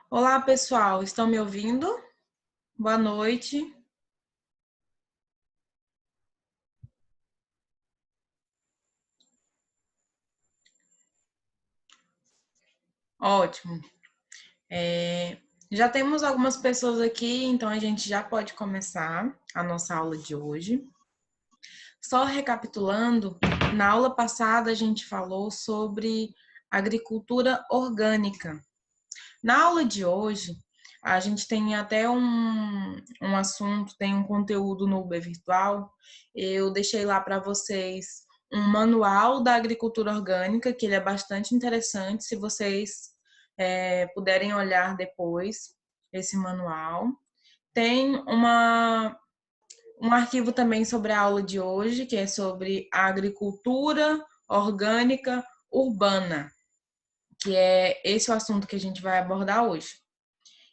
Olá, pessoal, estão me ouvindo? Boa noite. Ótimo. Já temos algumas pessoas aqui, então a gente já pode começar a nossa aula de hoje. Só recapitulando, na aula passada a gente falou sobre agricultura orgânica. Na aula de hoje, a gente tem até um assunto, tem um conteúdo no Uber Virtual. Eu deixei lá para vocês um manual da agricultura orgânica, que ele é bastante interessante, se vocês puderem olhar depois esse manual. Tem um arquivo também sobre a aula de hoje, que é sobre a agricultura orgânica urbana, que é esse o assunto que a gente vai abordar hoje.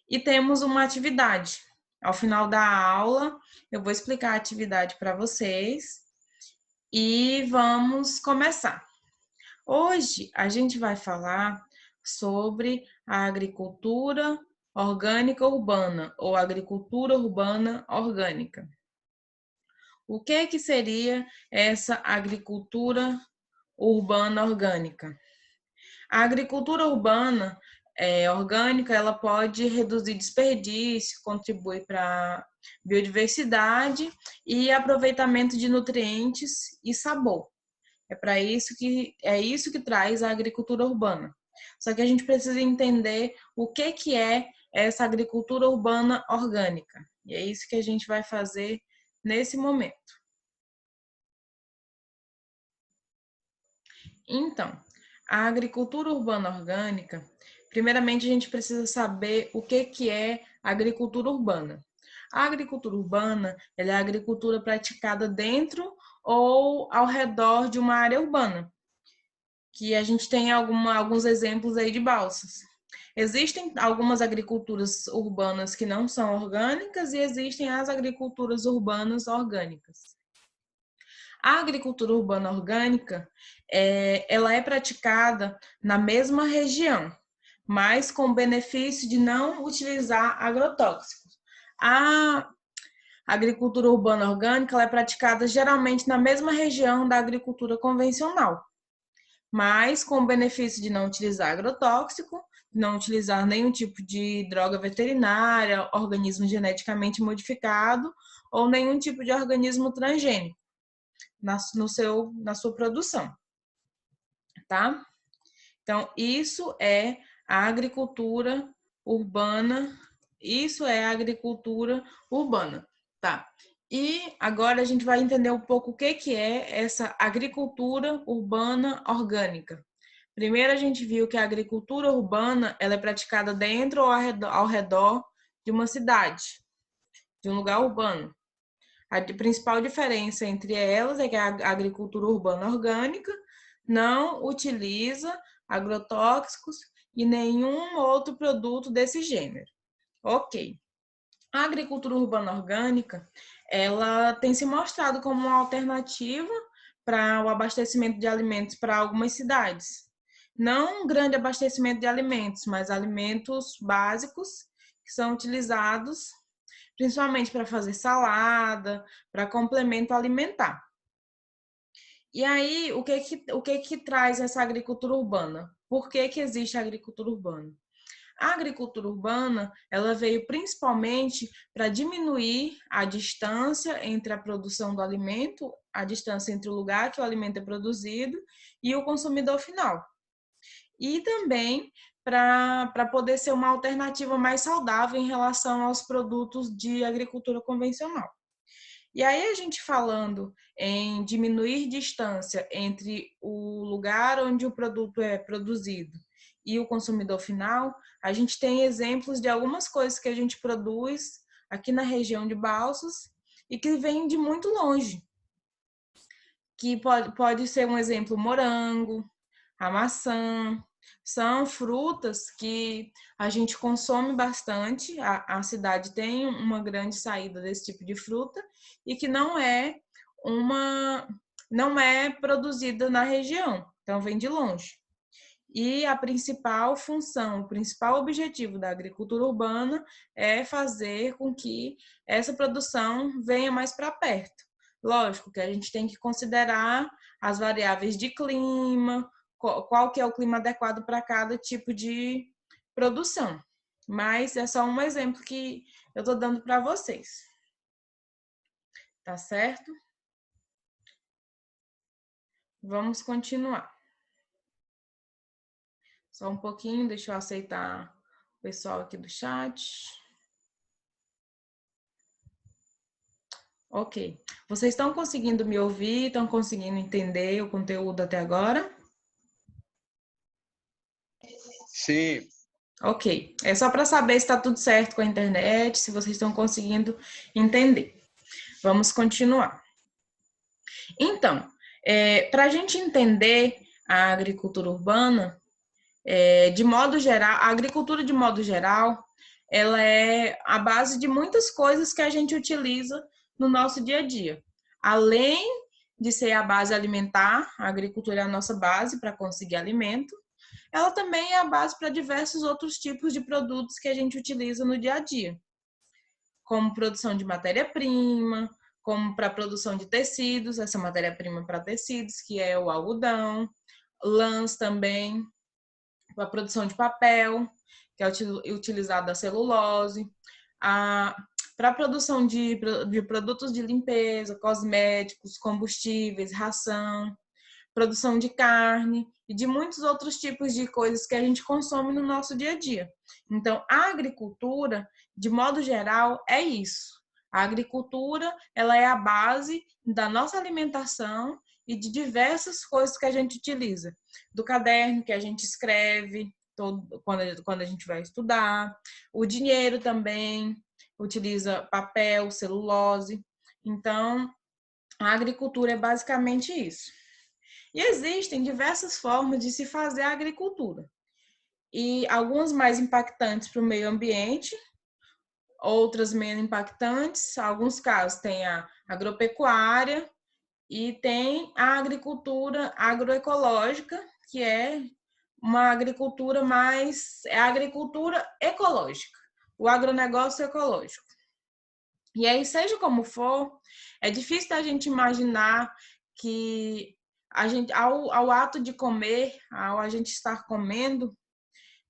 E temos uma atividade. Ao final da aula, eu vou explicar a atividade para vocês e vamos começar. Hoje a gente vai falar sobre a agricultura orgânica urbana ou agricultura urbana orgânica. O que seria essa agricultura urbana orgânica? A agricultura urbana orgânica, ela pode reduzir desperdício, contribuir para a biodiversidade e aproveitamento de nutrientes e sabor. É isso que traz a agricultura urbana. Só que a gente precisa entender o que é essa agricultura urbana orgânica. E é isso que a gente vai fazer nesse momento. Então, a agricultura urbana orgânica, primeiramente a gente precisa saber o que é agricultura urbana. A agricultura urbana, ela é a agricultura praticada dentro ou ao redor de uma área urbana, que a gente tem alguns exemplos aí de balsas. Existem algumas agriculturas urbanas que não são orgânicas e existem as agriculturas urbanas orgânicas. A agricultura urbana orgânica, ela é praticada na mesma região, mas com o benefício de não utilizar agrotóxicos. A agricultura urbana orgânica, ela é praticada geralmente na mesma região da agricultura convencional, mas com o benefício de não utilizar agrotóxico, não utilizar nenhum tipo de droga veterinária, organismo geneticamente modificado ou nenhum tipo de organismo transgênico na sua produção, tá? Então, isso é a agricultura urbana, isso é a agricultura urbana, tá? E agora a gente vai entender um pouco o que é essa agricultura urbana orgânica. Primeiro a gente viu que a agricultura urbana ela é praticada dentro ou ao redor de uma cidade, de um lugar urbano. A principal diferença entre elas é que a agricultura urbana orgânica não utiliza agrotóxicos e nenhum outro produto desse gênero. Ok. A agricultura urbana orgânica, ela tem se mostrado como uma alternativa para o abastecimento de alimentos para algumas cidades. Não um grande abastecimento de alimentos, mas alimentos básicos que são utilizados principalmente para fazer salada, para complemento alimentar. E aí, o que traz essa agricultura urbana? Por que existe a agricultura urbana? A agricultura urbana, ela veio principalmente para diminuir a distância entre a produção do alimento, a distância entre o lugar que o alimento é produzido e o consumidor final. E também para poder ser uma alternativa mais saudável em relação aos produtos de agricultura convencional. E aí, a gente falando em diminuir distância entre o lugar onde o produto é produzido e o consumidor final, a gente tem exemplos de algumas coisas que a gente produz aqui na região de Balsas e que vêm de muito longe. Que pode ser um exemplo morango, a maçã, são frutas que a gente consome bastante, a cidade tem uma grande saída desse tipo de fruta e que não é produzida na região, então vem de longe. E a principal função, o principal objetivo da agricultura urbana é fazer com que essa produção venha mais para perto. Lógico que a gente tem que considerar as variáveis de clima, qual que é o clima adequado para cada tipo de produção. Mas é só um exemplo que eu estou dando para vocês. Tá certo? Vamos continuar. Só um pouquinho, deixa eu aceitar o pessoal aqui do chat. Ok. Vocês estão conseguindo me ouvir? Estão conseguindo entender o conteúdo até agora? Sim. Ok. É só para saber se está tudo certo com a internet, se vocês estão conseguindo entender. Vamos continuar. Então, para a gente entender a agricultura urbana, de modo geral, a agricultura de modo geral, ela é a base de muitas coisas que a gente utiliza no nosso dia a dia. Além de ser a base alimentar, a agricultura é a nossa base para conseguir alimento, ela também é a base para diversos outros tipos de produtos que a gente utiliza no dia a dia, como produção de matéria-prima, como para a produção de tecidos, essa matéria-prima para tecidos, que é o algodão, lãs também, para a produção de papel, que é utilizado a celulose, para a produção de produtos de limpeza, cosméticos, combustíveis, ração, produção de carne e de muitos outros tipos de coisas que a gente consome no nosso dia a dia. Então, a agricultura, de modo geral, é isso. A agricultura, ela é a base da nossa alimentação e de diversas coisas que a gente utiliza. Do caderno que a gente escreve quando a gente vai estudar, o dinheiro também utiliza papel, celulose. Então, a agricultura é basicamente isso. E existem diversas formas de se fazer a agricultura. E algumas mais impactantes para o meio ambiente, outras menos impactantes. Em alguns casos tem a agropecuária e tem a agricultura agroecológica, que é uma agricultura é a agricultura ecológica, o agronegócio ecológico. E aí, seja como for, é difícil da gente imaginar que a gente, ao ato de comer, ao a gente estar comendo,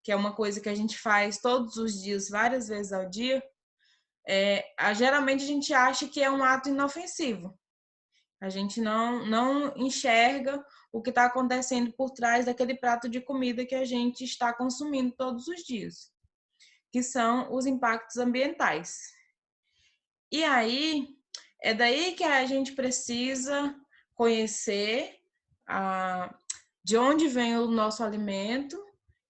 que é uma coisa que a gente faz todos os dias, várias vezes ao dia, geralmente a gente acha que é um ato inofensivo. A gente não enxerga o que está acontecendo por trás daquele prato de comida que a gente está consumindo todos os dias, que são os impactos ambientais. E aí, é daí que a gente precisa conhecer de onde vem o nosso alimento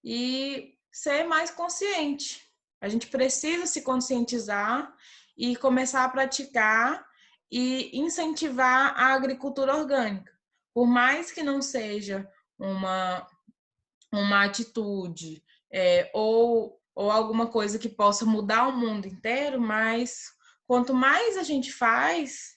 e ser mais consciente. A gente precisa se conscientizar e começar a praticar e incentivar a agricultura orgânica. Por mais que não seja uma atitude ou alguma coisa que possa mudar o mundo inteiro, mas quanto mais a gente faz,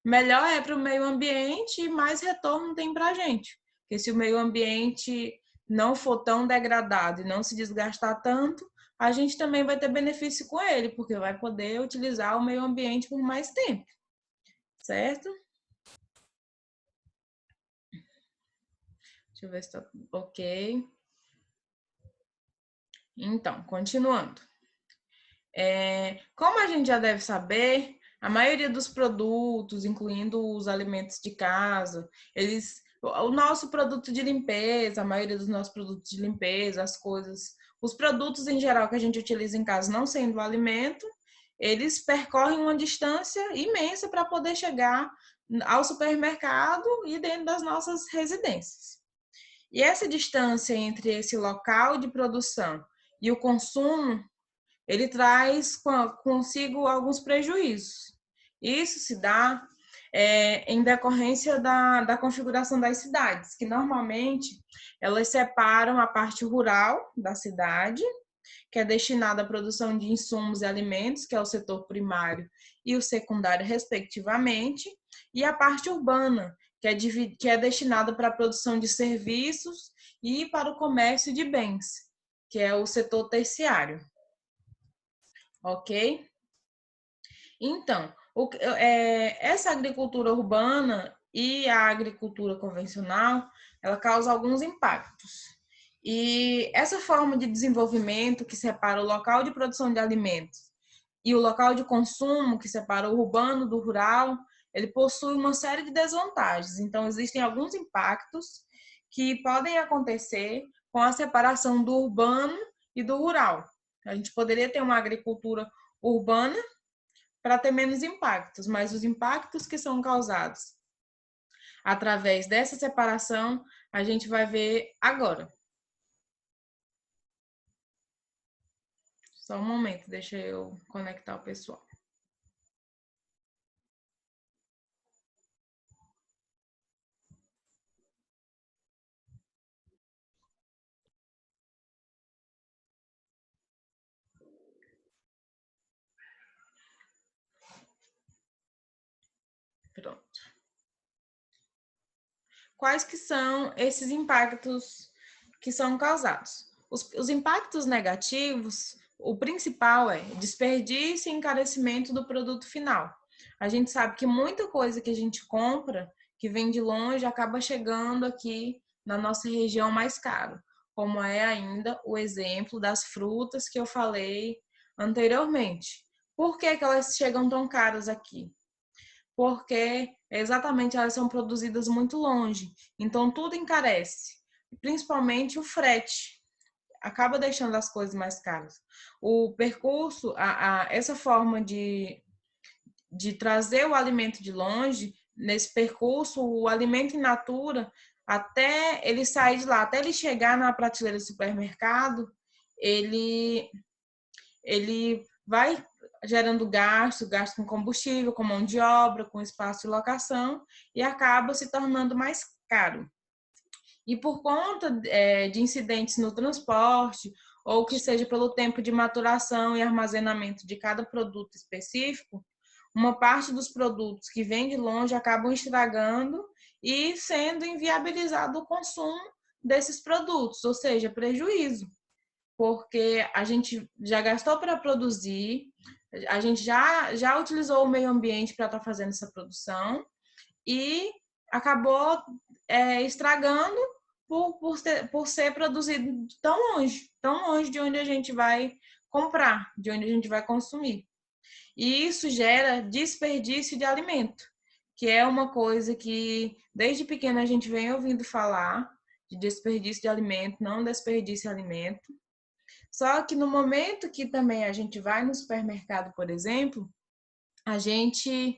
melhor é para o meio ambiente e mais retorno tem para a gente. Porque se o meio ambiente não for tão degradado e não se desgastar tanto, a gente também vai ter benefício com ele, porque vai poder utilizar o meio ambiente por mais tempo. Certo? Deixa eu ver se está ok. Então, continuando. Como a gente já deve saber, a maioria dos produtos, incluindo os alimentos de casa, o nosso produto de limpeza, a maioria dos nossos produtos de limpeza, os produtos em geral que a gente utiliza em casa, não sendo o alimento, eles percorrem uma distância imensa para poder chegar ao supermercado e dentro das nossas residências. E essa distância entre esse local de produção e o consumo, ele traz consigo alguns prejuízos. Isso se dá em decorrência da configuração das cidades, que normalmente elas separam a parte rural da cidade, que é destinada à produção de insumos e alimentos, que é o setor primário e o secundário, respectivamente, e a parte urbana, que é destinada para a produção de serviços e para o comércio de bens, que é o setor terciário. Ok? Então, essa agricultura urbana e a agricultura convencional, ela causa alguns impactos. E essa forma de desenvolvimento que separa o local de produção de alimentos e o local de consumo, que separa o urbano do rural, ele possui uma série de desvantagens. Então, existem alguns impactos que podem acontecer com a separação do urbano e do rural. A gente poderia ter uma agricultura urbana para ter menos impactos, mas os impactos que são causados através dessa separação, a gente vai ver agora. Só um momento, deixa eu conectar o pessoal. Pronto. Quais que são esses impactos que são causados? Os impactos negativos, o principal é desperdício e encarecimento do produto final. A gente sabe que muita coisa que a gente compra, que vem de longe, acaba chegando aqui na nossa região mais caro, como é ainda o exemplo das frutas que eu falei anteriormente. Por que que elas chegam tão caras aqui? Porque exatamente elas são produzidas muito longe, então tudo encarece, principalmente o frete, acaba deixando as coisas mais caras. O percurso, essa forma de trazer o alimento de longe, nesse percurso, o alimento in natura, até ele sair de lá, até ele chegar na prateleira do supermercado, ele vai gerando gasto com combustível, com mão de obra, com espaço de locação, e acaba se tornando mais caro. E por conta de incidentes no transporte, ou que seja pelo tempo de maturação e armazenamento de cada produto específico, uma parte dos produtos que vêm de longe acabam estragando e sendo inviabilizado o consumo desses produtos, ou seja, prejuízo, porque a gente já gastou para produzir, a gente já utilizou o meio ambiente para estar fazendo essa produção e acabou estragando por ser produzido tão longe de onde a gente vai comprar, de onde a gente vai consumir. E isso gera desperdício de alimento, que é uma coisa que desde pequena a gente vem ouvindo falar, de desperdício de alimento, não desperdício de alimento. Só que no momento que também a gente vai no supermercado, por exemplo, a gente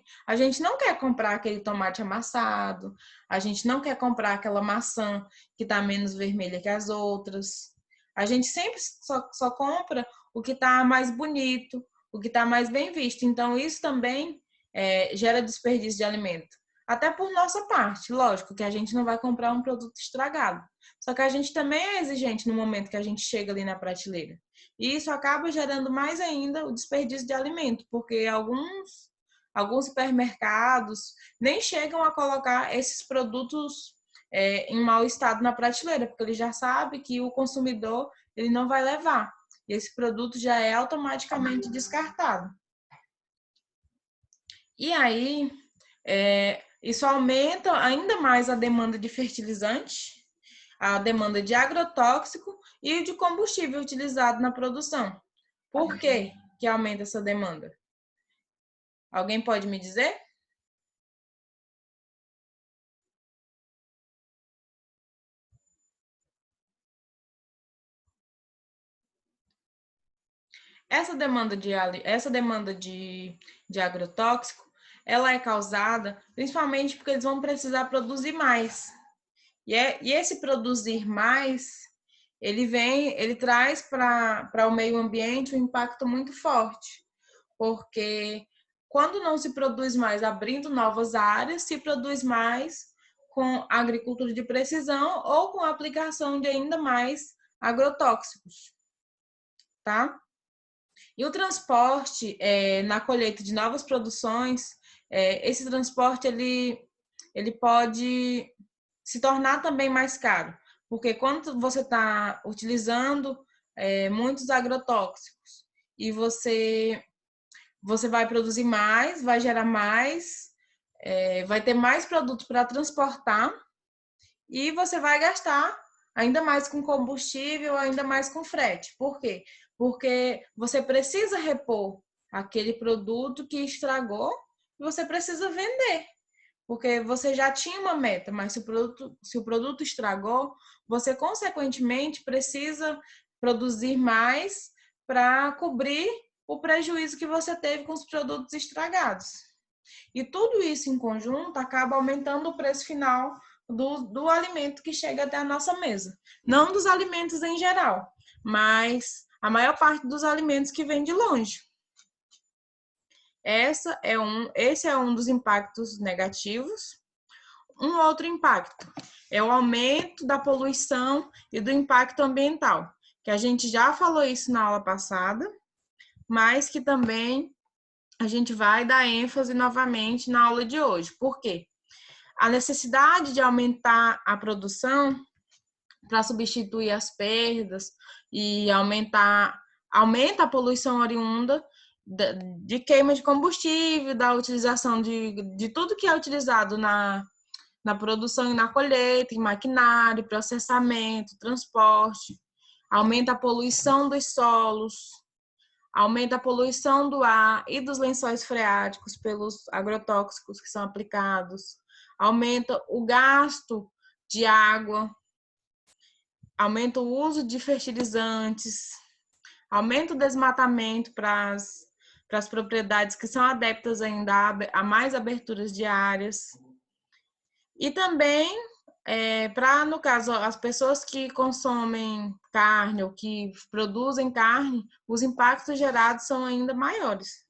não quer comprar aquele tomate amassado, a gente não quer comprar aquela maçã que está menos vermelha que as outras. A gente sempre só compra o que está mais bonito, o que está mais bem visto. Então, isso também gera desperdício de alimento. Até por nossa parte, lógico que a gente não vai comprar um produto estragado. Só que a gente também é exigente no momento que a gente chega ali na prateleira. E isso acaba gerando mais ainda o desperdício de alimento, porque alguns supermercados nem chegam a colocar esses produtos em mau estado na prateleira, porque ele já sabe que o consumidor ele não vai levar. E esse produto já é automaticamente descartado. E aí, isso aumenta ainda mais a demanda de fertilizante, a demanda de agrotóxico e de combustível utilizado na produção. Por que que aumenta essa demanda? Alguém pode me dizer? Essa demanda de agrotóxico, ela é causada principalmente porque eles vão precisar produzir mais. E esse produzir mais, ele traz para o meio ambiente um impacto muito forte, porque quando não se produz mais abrindo novas áreas, se produz mais com agricultura de precisão ou com a aplicação de ainda mais agrotóxicos, tá? E o transporte na colheita de novas produções, esse transporte ele pode se tornar também mais caro, Porque quando você está utilizando muitos agrotóxicos e você vai produzir mais, vai gerar mais, vai ter mais produto para transportar e você vai gastar ainda mais com combustível, ainda mais com frete. Por quê? Porque você precisa repor aquele produto que estragou e você precisa vender. Porque você já tinha uma meta, mas se o produto estragou, você consequentemente precisa produzir mais para cobrir o prejuízo que você teve com os produtos estragados. E tudo isso em conjunto acaba aumentando o preço final do alimento que chega até a nossa mesa. Não dos alimentos em geral, mas a maior parte dos alimentos que vem de longe. Esse é um dos impactos negativos. Um outro impacto é o aumento da poluição e do impacto ambiental, que a gente já falou isso na aula passada, mas que também a gente vai dar ênfase novamente na aula de hoje. Por quê? A necessidade de aumentar a produção para substituir as perdas e aumenta a poluição oriunda de queima de combustível, da utilização de tudo que é utilizado na produção e na colheita, em maquinário, processamento, transporte, aumenta a poluição dos solos, aumenta a poluição do ar e dos lençóis freáticos pelos agrotóxicos que são aplicados, aumenta o gasto de água, aumenta o uso de fertilizantes, aumenta o desmatamento para as propriedades que são adeptas ainda a mais aberturas de áreas. E também, no caso, as pessoas que consomem carne ou que produzem carne, os impactos gerados são ainda maiores.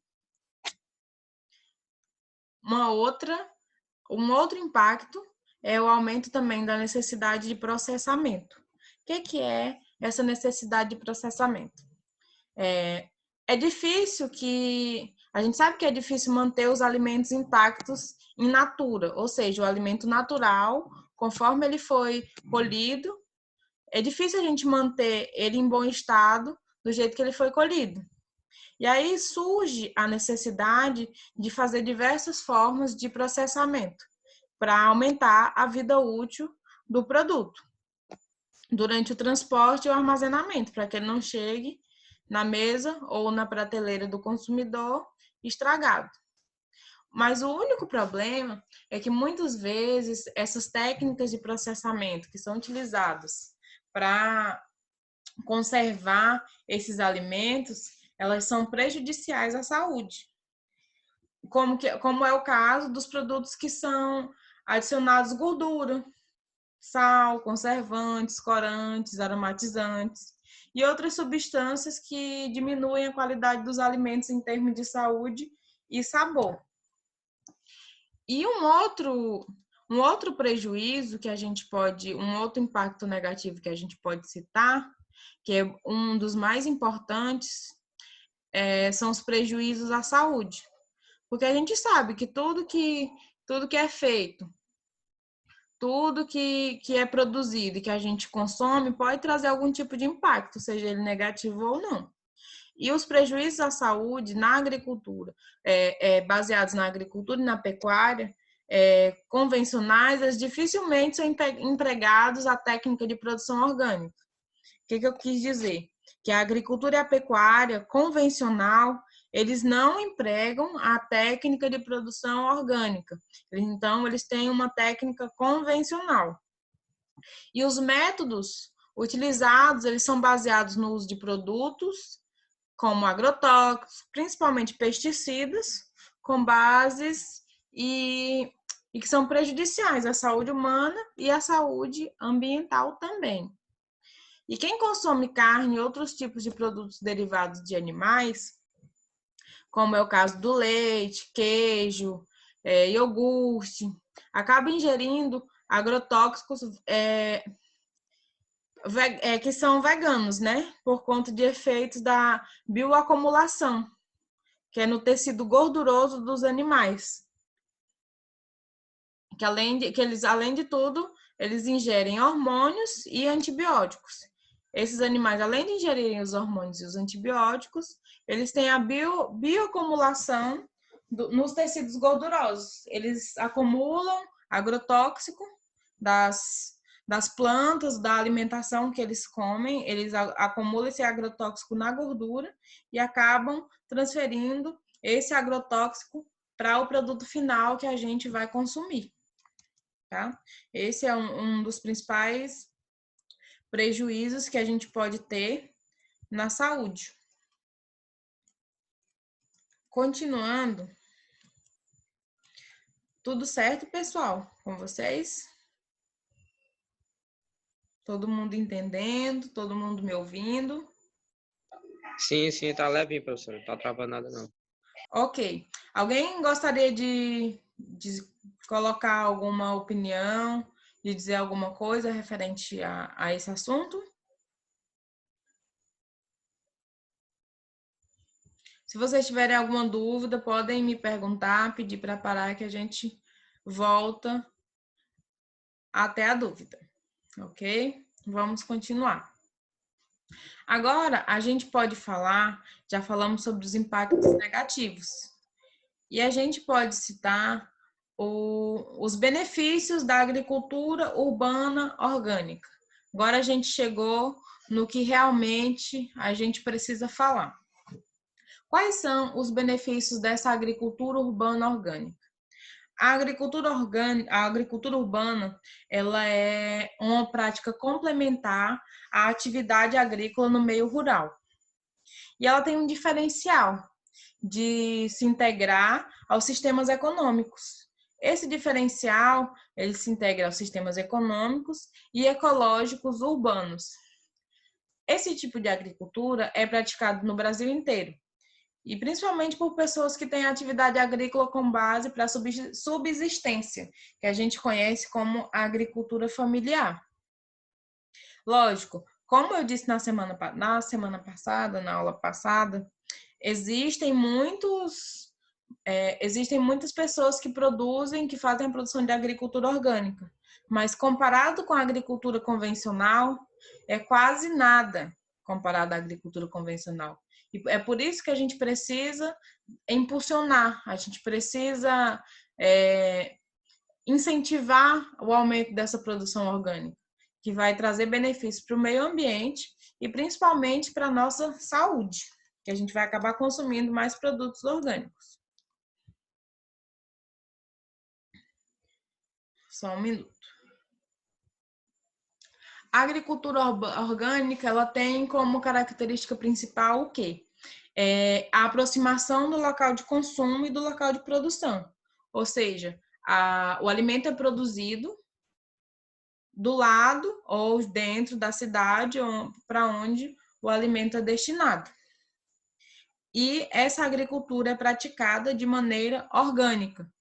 Um outro impacto é o aumento também da necessidade de processamento. O que é essa necessidade de processamento? É difícil a gente sabe que é difícil manter os alimentos intactos in natura, ou seja, o alimento natural, conforme ele foi colhido, é difícil a gente manter ele em bom estado do jeito que ele foi colhido. E aí surge a necessidade de fazer diversas formas de processamento para aumentar a vida útil do produto durante o transporte e o armazenamento, para que ele não chegue na mesa ou na prateleira do consumidor estragado. Mas o único problema é que muitas vezes essas técnicas de processamento que são utilizadas para conservar esses alimentos, elas são prejudiciais à saúde. Como é o caso dos produtos que são adicionados gordura, sal, conservantes, corantes, aromatizantes e outras substâncias que diminuem a qualidade dos alimentos em termos de saúde e sabor. E um outro prejuízo que a gente pode, um outro impacto negativo que a gente pode citar, que é um dos mais importantes, são os prejuízos à saúde. Porque a gente sabe que tudo que é feito, tudo que é produzido e que a gente consome pode trazer algum tipo de impacto, seja ele negativo ou não. E os prejuízos à saúde na agricultura, baseados na agricultura e na pecuária, convencionais, eles dificilmente são empregados à técnica de produção orgânica. O que eu quis dizer? Que a agricultura e a pecuária convencional, eles não empregam a técnica de produção orgânica. Então, eles têm uma técnica convencional. E os métodos utilizados, eles são baseados no uso de produtos, como agrotóxicos, principalmente pesticidas, com bases e que são prejudiciais à saúde humana e à saúde ambiental também. E quem consome carne e outros tipos de produtos derivados de animais, como é o caso do leite, queijo, iogurte, acaba ingerindo agrotóxicos que são veganos, né? Por conta de efeitos da bioacumulação, que é no tecido gorduroso dos animais. Que eles, além de tudo, eles ingerem hormônios e antibióticos. Esses animais, além de ingerirem os hormônios e os antibióticos, eles têm a bioacumulação nos tecidos gordurosos. Eles acumulam agrotóxico das plantas, da alimentação que eles comem, eles acumulam esse agrotóxico na gordura e acabam transferindo esse agrotóxico para o produto final que a gente vai consumir. Tá? Esse é um dos principais prejuízos que a gente pode ter na saúde. Continuando, tudo certo, pessoal? Com vocês? Todo mundo entendendo? Todo mundo me ouvindo? Sim, tá levinho, professor. Não tá travando nada, não. Ok. Alguém gostaria de colocar alguma opinião, de dizer alguma coisa referente a esse assunto? Se vocês tiverem alguma dúvida, podem me perguntar, pedir para parar que a gente volta até a dúvida, ok? Vamos continuar. Agora, a gente pode falar, já falamos sobre os impactos negativos, e a gente pode citar os benefícios da agricultura urbana orgânica. Agora a gente chegou no que realmente a gente precisa falar. Quais são os benefícios dessa agricultura urbana orgânica? A agricultura urbana, ela é uma prática complementar à atividade agrícola no meio rural. E ela tem um diferencial de se integrar aos sistemas econômicos. Esse diferencial, ele se integra aos sistemas econômicos e ecológicos urbanos. Esse tipo de agricultura é praticado no Brasil inteiro, e principalmente por pessoas que têm atividade agrícola com base para subsistência, que a gente conhece como agricultura familiar. Lógico, como eu disse na semana passada, na aula passada, existem muitas pessoas que produzem, que fazem a produção de agricultura orgânica, mas comparado com a agricultura convencional, é quase nada comparado à agricultura convencional. E é por isso que a gente precisa impulsionar, a gente precisa incentivar o aumento dessa produção orgânica, que vai trazer benefícios para o meio ambiente e principalmente para a nossa saúde, que a gente vai acabar consumindo mais produtos orgânicos. Só um minuto. A agricultura orgânica, ela tem como característica principal o quê? A aproximação do local de consumo e do local de produção. Ou seja, o alimento é produzido do lado ou dentro da cidade para onde o alimento é destinado. E essa agricultura é praticada de maneira orgânica,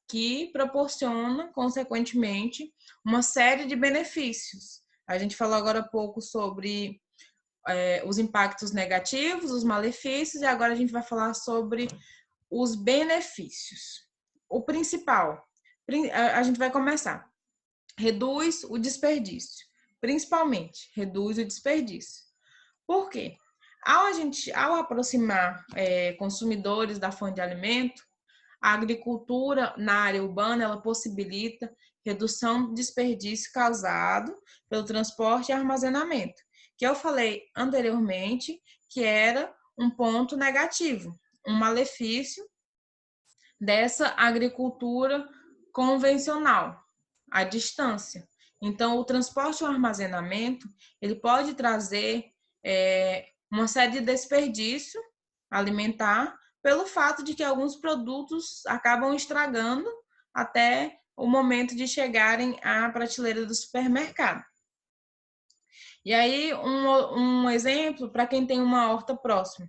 que proporciona, consequentemente, uma série de benefícios. A gente falou agora há pouco sobre os impactos negativos, os malefícios, e agora a gente vai falar sobre os benefícios. O principal, a gente vai começar. Reduz o desperdício. Principalmente, reduz o desperdício. Por quê? Ao aproximar consumidores da fonte de alimento, a agricultura na área urbana, ela possibilita redução do desperdício causado pelo transporte e armazenamento, que eu falei anteriormente que era um ponto negativo, um malefício dessa agricultura convencional, à distância. Então, o transporte e o armazenamento, ele pode trazer uma série de desperdício alimentar pelo fato de que alguns produtos acabam estragando até o momento de chegarem à prateleira do supermercado. E aí, um exemplo para quem tem uma horta próxima.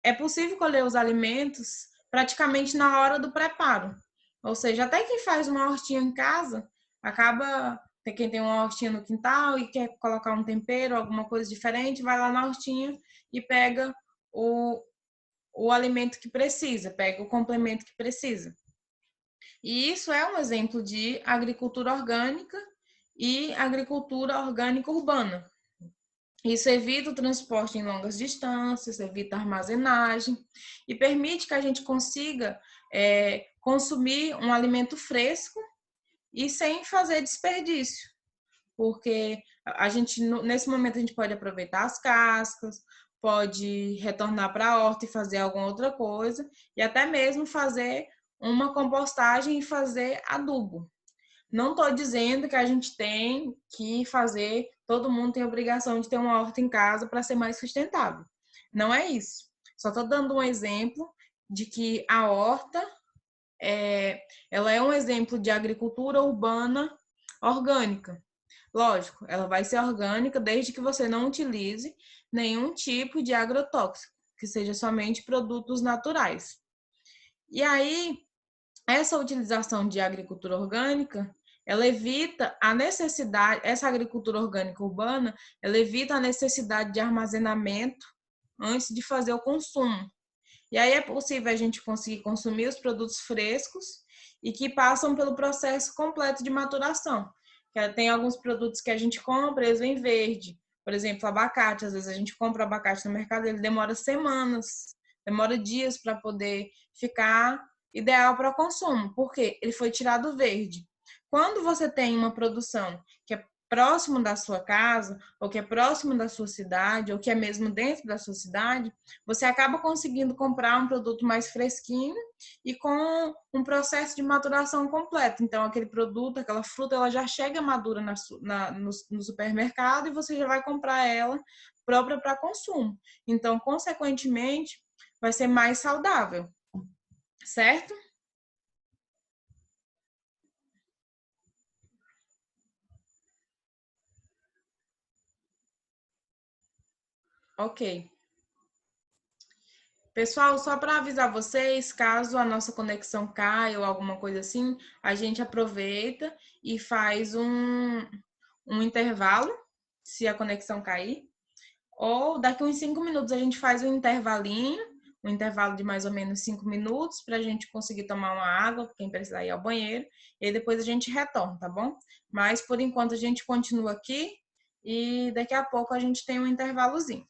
É possível colher os alimentos praticamente na hora do preparo. Ou seja, até quem faz uma hortinha em casa, acaba, quem tem uma hortinha no quintal e quer colocar um tempero, alguma coisa diferente, vai lá na hortinha e pega o alimento que precisa, pega o complemento que precisa. E isso é um exemplo de agricultura orgânica e agricultura orgânica urbana. Isso evita o transporte em longas distâncias, evita a armazenagem e permite que a gente consiga consumir um alimento fresco e sem fazer desperdício, porque a gente, nesse momento, a gente pode aproveitar as cascas, pode retornar para a horta e fazer alguma outra coisa, e até mesmo fazer uma compostagem e fazer adubo. Não estou dizendo que a gente tem que fazer, todo mundo tem a obrigação de ter uma horta em casa para ser mais sustentável. Não é isso. Só estou dando um exemplo de que a horta ela é um exemplo de agricultura urbana orgânica. Lógico, ela vai ser orgânica desde que você não utilize nenhum tipo de agrotóxico, que seja somente produtos naturais. E aí, essa utilização de agricultura orgânica, ela evita a necessidade, essa agricultura orgânica urbana, ela evita a necessidade de armazenamento antes de fazer o consumo. E aí é possível a gente conseguir consumir os produtos frescos e que passam pelo processo completo de maturação. Tem alguns produtos que a gente compra, eles vêm verde. Por exemplo, abacate. Às vezes a gente compra abacate no mercado, ele demora semanas, demora dias para poder ficar ideal para consumo. Por quê? Ele foi tirado verde. Quando você tem uma produção que é próximo da sua casa, ou que é próximo da sua cidade, ou que é mesmo dentro da sua cidade, você acaba conseguindo comprar um produto mais fresquinho e com um processo de maturação completo. Então, aquele produto, aquela fruta, ela já chega madura no supermercado e você já vai comprar ela própria para consumo. Então, consequentemente, vai ser mais saudável, certo? Ok. Pessoal, só para avisar vocês, caso a nossa conexão caia ou alguma coisa assim, a gente aproveita e faz um intervalo, se a conexão cair. Ou daqui uns 5 minutos a gente faz um intervalinho, um intervalo de mais ou menos 5 minutos, para a gente conseguir tomar uma água, quem precisar ir ao banheiro, e depois a gente retorna, tá bom? Mas por enquanto a gente continua aqui e daqui a pouco a gente tem um intervalozinho.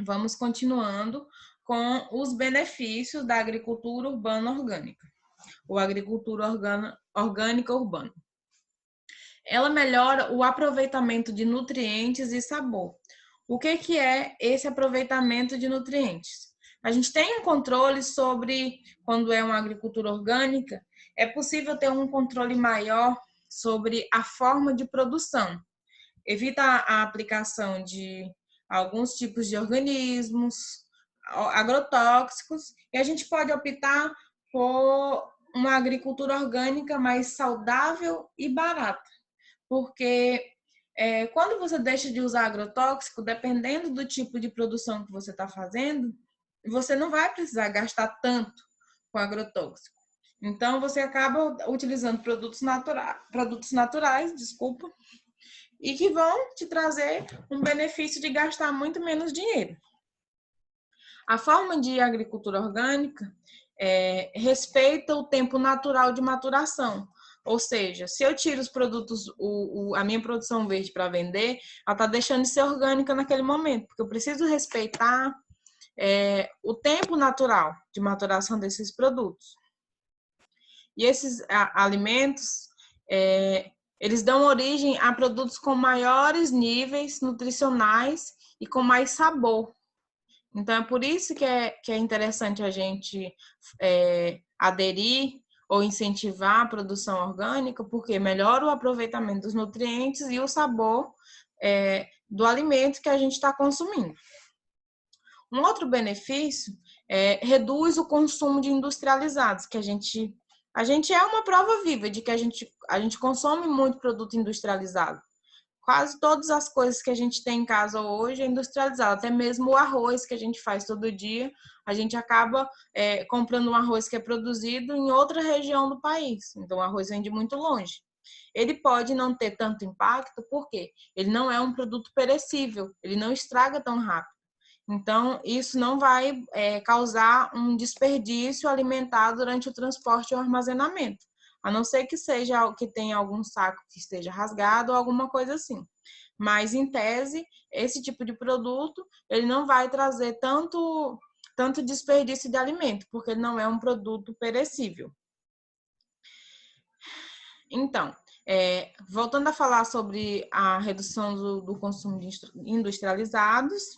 Vamos continuando com os benefícios da agricultura urbana orgânica, ou agricultura orgânica urbana. Ela melhora o aproveitamento de nutrientes e sabor. O que é esse aproveitamento de nutrientes? A gente tem um controle sobre, quando é uma agricultura orgânica, é possível ter um controle maior sobre a forma de produção. Evita a aplicação de alguns tipos de organismos, agrotóxicos, e a gente pode optar por uma agricultura orgânica mais saudável e barata. Porque quando você deixa de usar agrotóxico, dependendo do tipo de produção que você está fazendo, você não vai precisar gastar tanto com agrotóxico. Então, você acaba utilizando produtos naturais, desculpa, e que vão te trazer um benefício de gastar muito menos dinheiro. A forma de agricultura orgânica respeita o tempo natural de maturação. Ou seja, se eu tiro os produtos, a minha produção verde para vender, ela está deixando de ser orgânica naquele momento, porque eu preciso respeitar o tempo natural de maturação desses produtos. E esses alimentos, eles dão origem a produtos com maiores níveis nutricionais e com mais sabor. Então, é por isso que é interessante a gente aderir ou incentivar a produção orgânica, porque melhora o aproveitamento dos nutrientes e o sabor do alimento que a gente está consumindo. Um outro benefício reduz o consumo de industrializados, que a gente é uma prova viva de que a gente consome muito produto industrializado. Quase todas as coisas que a gente tem em casa hoje é industrializado, até mesmo o arroz que a gente faz todo dia, a gente acaba comprando um arroz que é produzido em outra região do país, então o arroz vem de muito longe. Ele pode não ter tanto impacto, porque ele não é um produto perecível, ele não estraga tão rápido. Então, isso não vai causar um desperdício alimentar durante o transporte e o armazenamento. a não ser que seja que tenha algum saco que esteja rasgado ou alguma coisa assim. Mas, em tese, esse tipo de produto, ele não vai trazer tanto desperdício de alimento, porque ele não é um produto perecível. Então, voltando a falar sobre a redução do consumo de industrializados,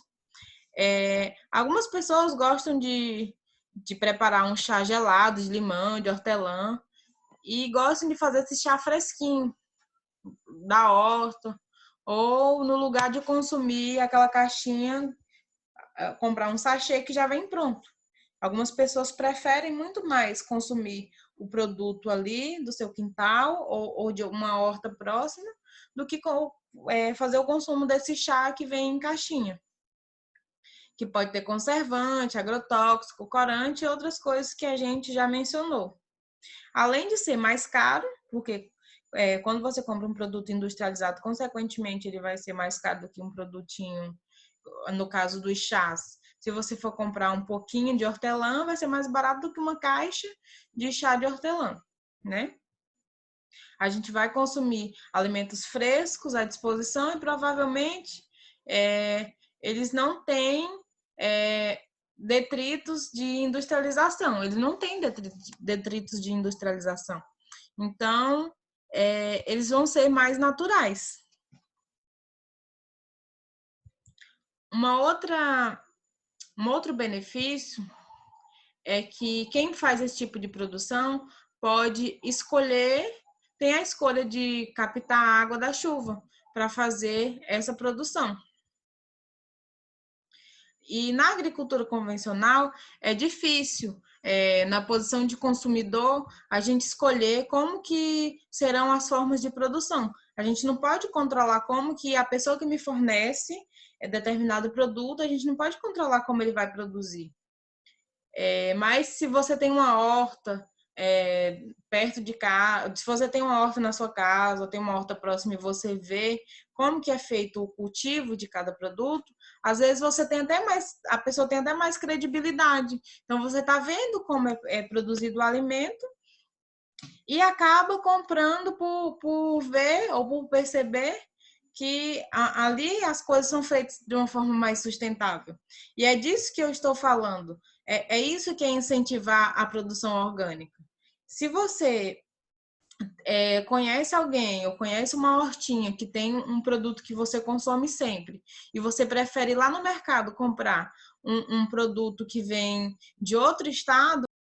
algumas pessoas gostam de preparar um chá gelado de limão, de hortelã, e gostam de fazer esse chá fresquinho da horta, ou no lugar de consumir aquela caixinha, comprar um sachê que já vem pronto. Algumas pessoas preferem muito mais consumir o produto ali do seu quintal ou de uma horta próxima do que fazer o consumo desse chá que vem em caixinha, que pode ter conservante, agrotóxico, corante e outras coisas que a gente já mencionou. Além de ser mais caro, porque quando você compra um produto industrializado, consequentemente ele vai ser mais caro do que um produtinho, no caso dos chás. Se você for comprar um pouquinho de hortelã, vai ser mais barato do que uma caixa de chá de hortelã, né? A gente vai consumir alimentos frescos à disposição e provavelmente eles não têm detritos de industrialização. Eles não têm detritos de industrialização. Então, eles vão ser mais naturais. Um outro benefício é que quem faz esse tipo de produção pode tem a escolha de captar a água da chuva para fazer essa produção. E na agricultura convencional é difícil, na posição de consumidor, a gente escolher como que serão as formas de produção. A gente não pode controlar como que a pessoa que me fornece determinado produto, a gente não pode controlar como ele vai produzir. Mas se você tem uma horta perto de casa, se você tem uma horta na sua casa, ou tem uma horta próxima e você vê como que é feito o cultivo de cada produto, às vezes a pessoa tem até mais credibilidade. Então você está vendo como é produzido o alimento e acaba comprando por ver ou por perceber que ali as coisas são feitas de uma forma mais sustentável. E é disso que eu estou falando. É isso que é incentivar a produção orgânica. Se você conhece alguém ou conhece uma hortinha que tem um produto que você consome sempre e você prefere ir lá no mercado comprar um produto que vem de outro estado,